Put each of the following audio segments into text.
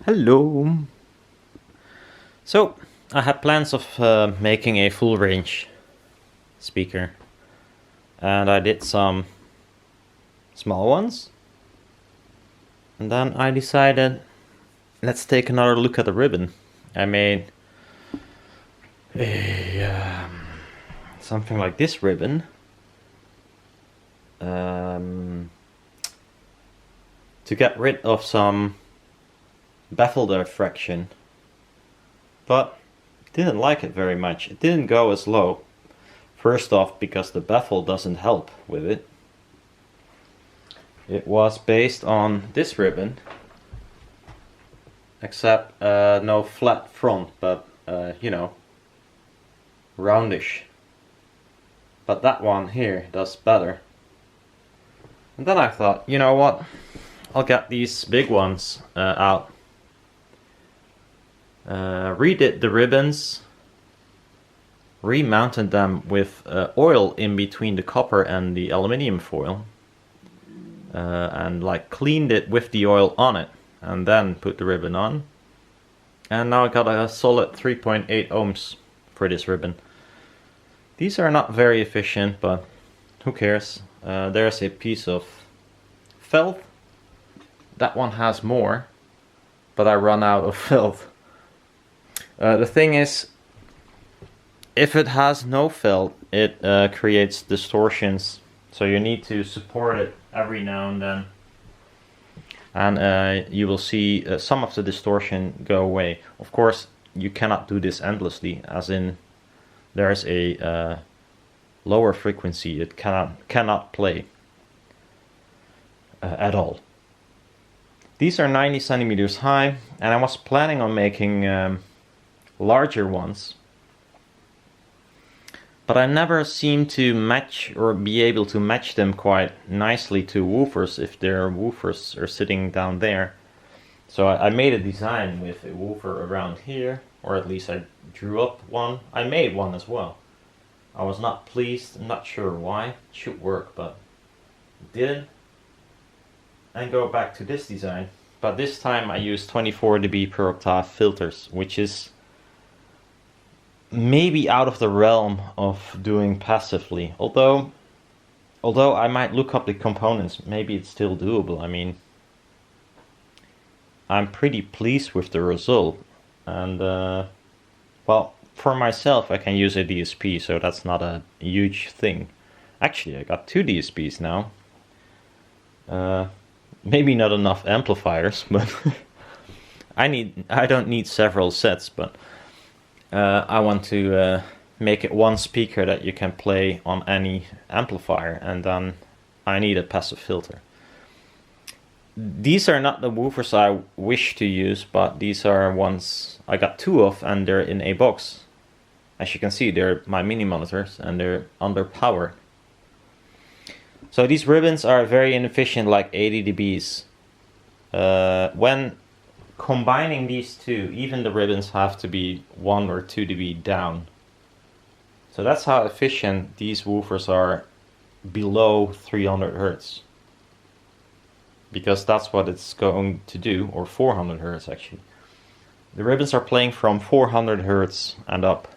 Hello. So, I had plans of making a full range speaker, and I did some small ones, and then I decided let's take another look at the ribbon. I made something like this ribbon. To get rid of some baffle diffraction, but didn't like it very much. It didn't go as low. First off, because the baffle doesn't help with it. It was based on this ribbon, except no flat front, but roundish. But that one here does better. And then I thought, you know what? I'll get these big ones out. Redid the ribbons, remounted them with oil in between the copper and the aluminium foil, and like cleaned it with the oil on it, and then put the ribbon on. And now I got a solid 3.8 ohms for this ribbon. These are not very efficient, but who cares? There's a piece of felt. That one has more, but I run out of felt. The thing is, if it has no felt, it creates distortions, so you need to support it every now and then, and you will see some of the distortion go away. Of course, you cannot do this endlessly, as in there's a lower frequency it cannot play at all. These are 90 centimeters high, and I was planning on making larger ones, but I never seem to match or be able to match them quite nicely to woofers if their woofers are sitting down there. So I made a design with a woofer around here, or at least I drew up one. I made one as well. I was not pleased, I'm not sure why. It should work, but it didn't. And go back to this design, but this time I used 24 dB per octave filters, which is maybe out of the realm of doing passively. Although I might look up the components, maybe it's still doable. I mean, I'm pretty pleased with the result, and well, for myself I can use a DSP, so that's not a huge thing. Actually, I got two DSPs now. Maybe not enough amplifiers, but I don't need several sets, but I want to make it one speaker that you can play on any amplifier, and then I need a passive filter. These are not the woofers I wish to use, but these are ones I got two of, and they're in a box. As you can see, they're my mini monitors, and they're under power. So these ribbons are very inefficient, like 80 dBs. When combining these two, even the ribbons have to be 1 or 2 dB down. So that's how efficient these woofers are below 300 Hertz. Because that's what it's going to do, or 400 Hertz actually. The ribbons are playing from 400 Hertz and up.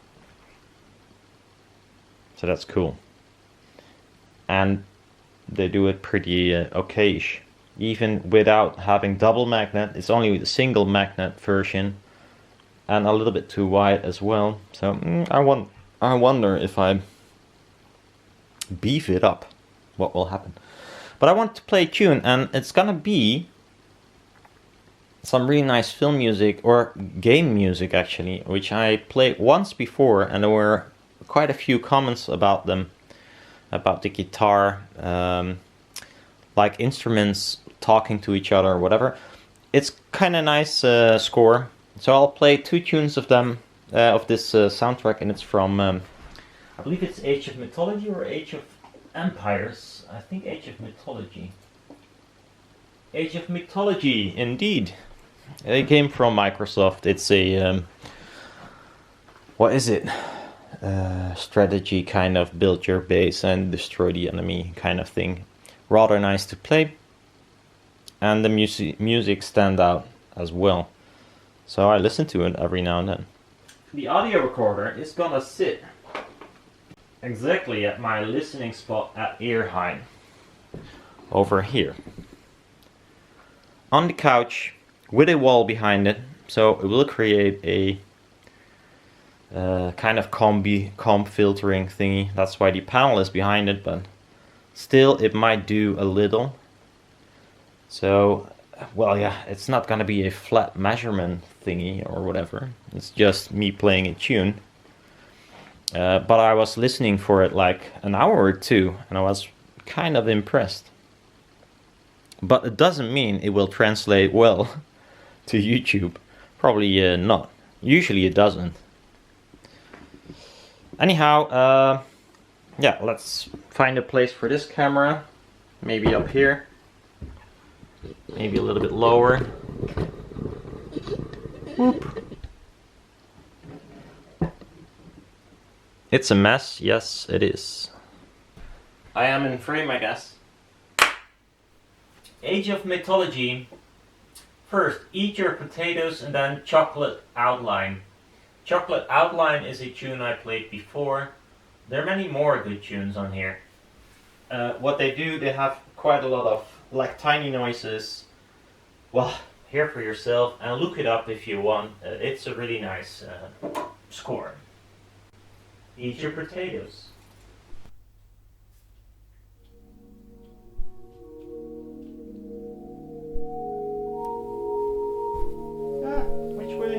So that's cool. And they do it pretty okayish. Even without having double magnet, it's only the single magnet version, and a little bit too wide as well. So I wonder if I beef it up, what will happen. But I want to play a tune, and it's gonna be some really nice film music, or game music actually, which I played once before, and there were quite a few comments about them, about the guitar, like instruments talking to each other or whatever. It's kind of nice score. So I'll play two tunes of them, of this soundtrack, and it's from, I believe it's Age of Mythology or Age of Empires. I think Age of Mythology. Age of Mythology, indeed. It came from Microsoft. It's a, what is it? Strategy kind of, build your base and destroy the enemy kind of thing. Rather nice to play, and the music stand out as well. So I listen to it every now and then. The audio recorder is gonna sit exactly at my listening spot at ear height. Over here. On the couch with a wall behind it. So it will create a kind of comb filtering thingy. That's why the panel is behind it, but still it might do a little. So, well, yeah, it's not gonna be a flat measurement thingy or whatever. It's just me playing a tune. But I was listening for it like an hour or two, and I was kind of impressed. But it doesn't mean it will translate well to YouTube. Probably not. Usually it doesn't. Anyhow, yeah, let's find a place for this camera. Maybe up here. Maybe a little bit lower. Whoop. It's a mess, yes it is. I am in frame, I guess. Age of Mythology. First, eat your potatoes and then chocolate outline. Chocolate outline is a tune I played before. There are many more good tunes on here. What they do, they have quite a lot of like tiny noises. Well, hear for yourself and look it up if you want. It's a really nice score. Eat your potatoes. Which way?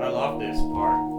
I love this part.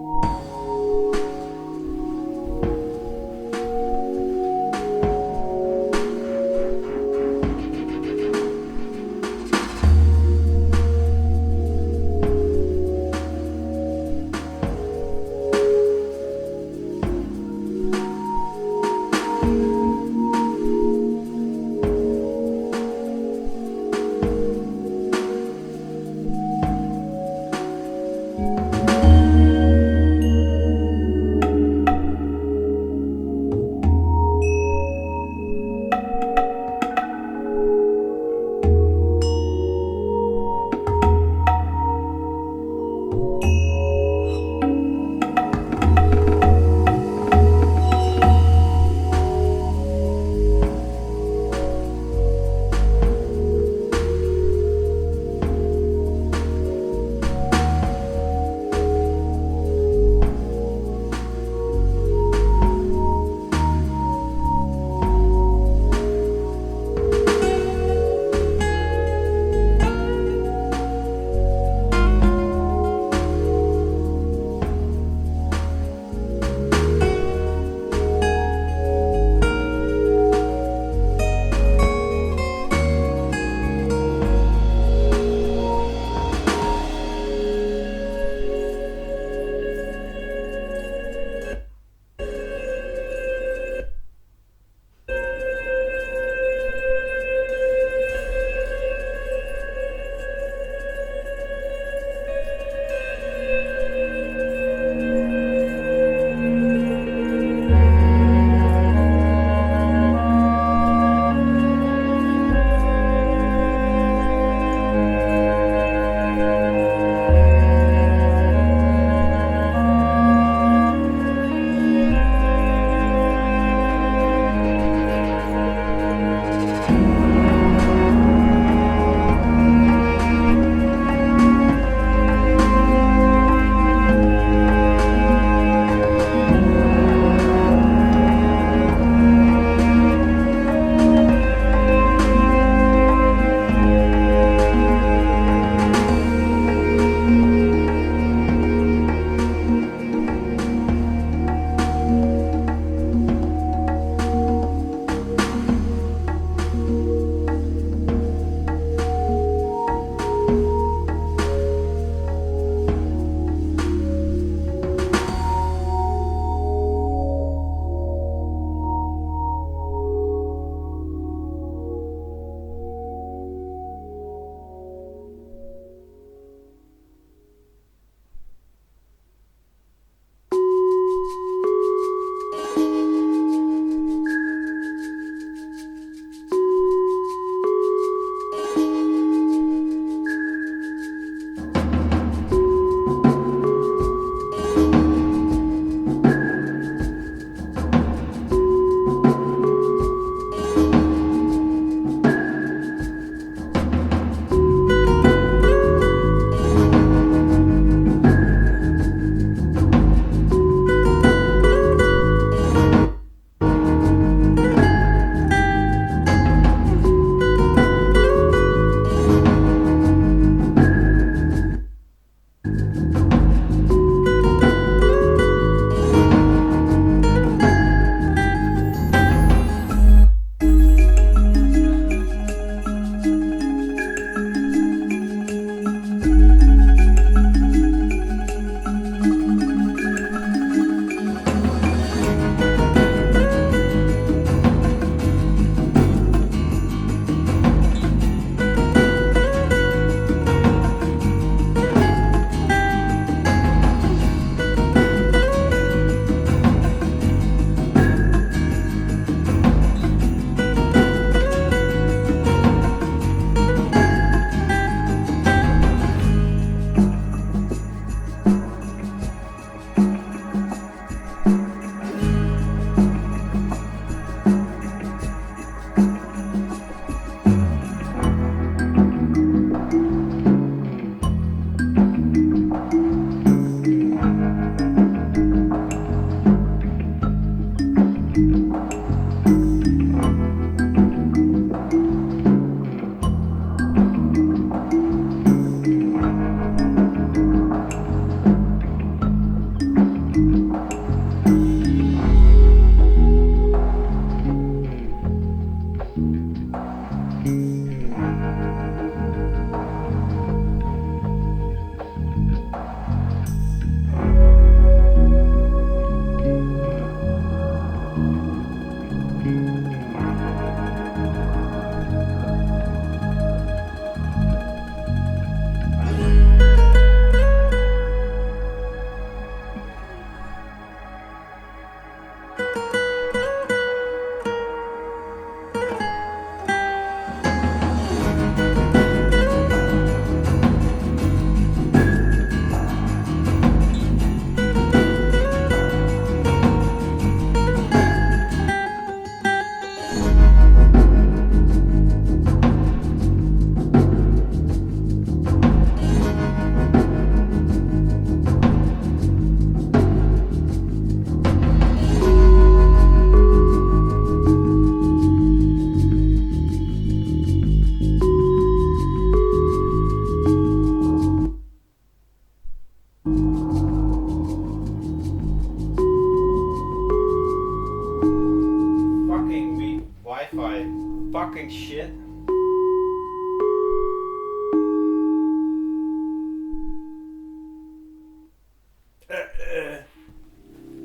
shit.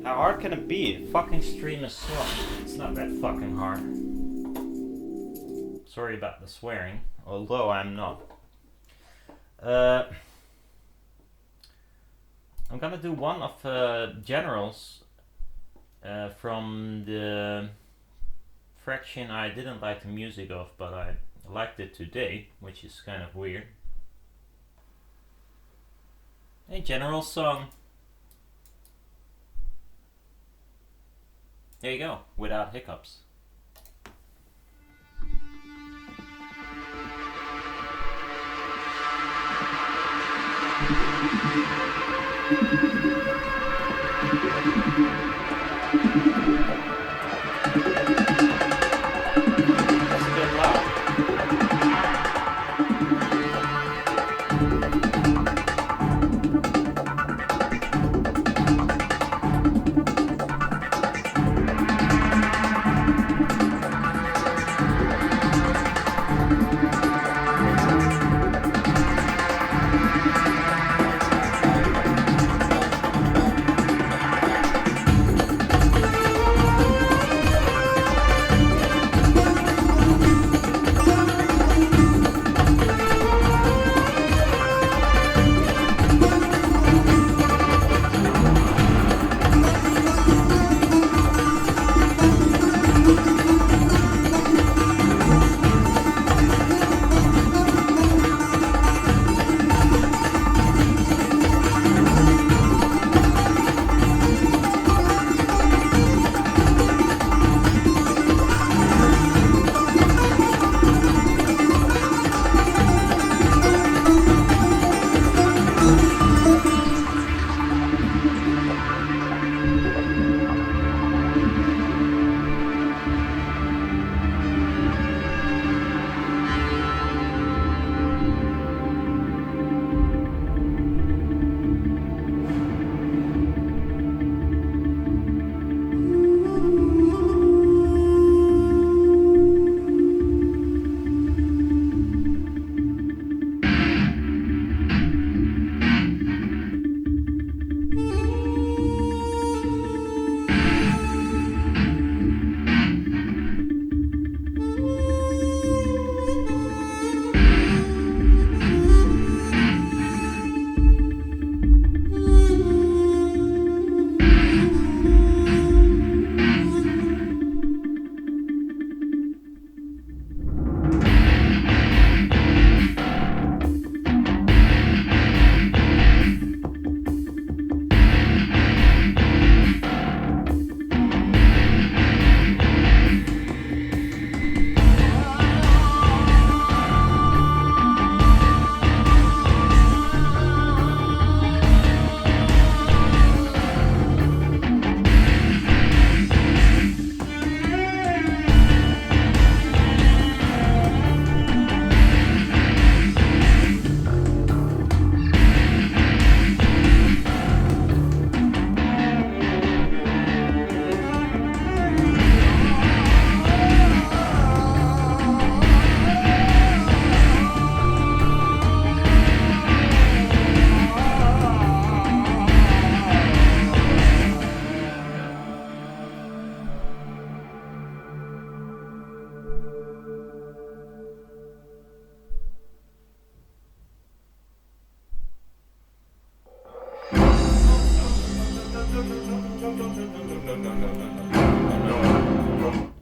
How hard can it be? Fucking stream is slow. It's not that fucking hard. Sorry about the swearing, although I'm not. I'm gonna do one of Generals from the fraction I didn't like the music of, but I liked it today, which is kind of weird. Hey, General song. There you go, without hiccups.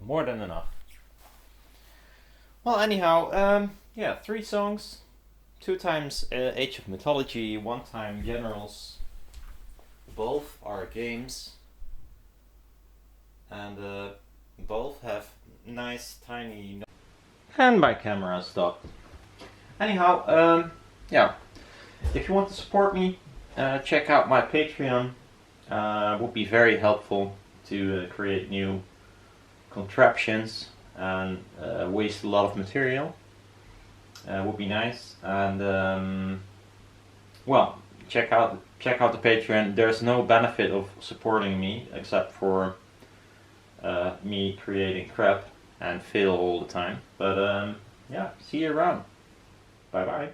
More than enough. Well, anyhow, yeah, 3 songs, 2 times Age of Mythology, 1 time Generals. Both are games, and both have nice tiny. And my camera stopped. Anyhow, yeah, if you want to support me, check out my Patreon. Would be very helpful to create new contraptions and waste a lot of material. Would be nice. And well, check out the Patreon. There's no benefit of supporting me except for me creating crap. and fill all the time. But yeah, see you around. Bye bye.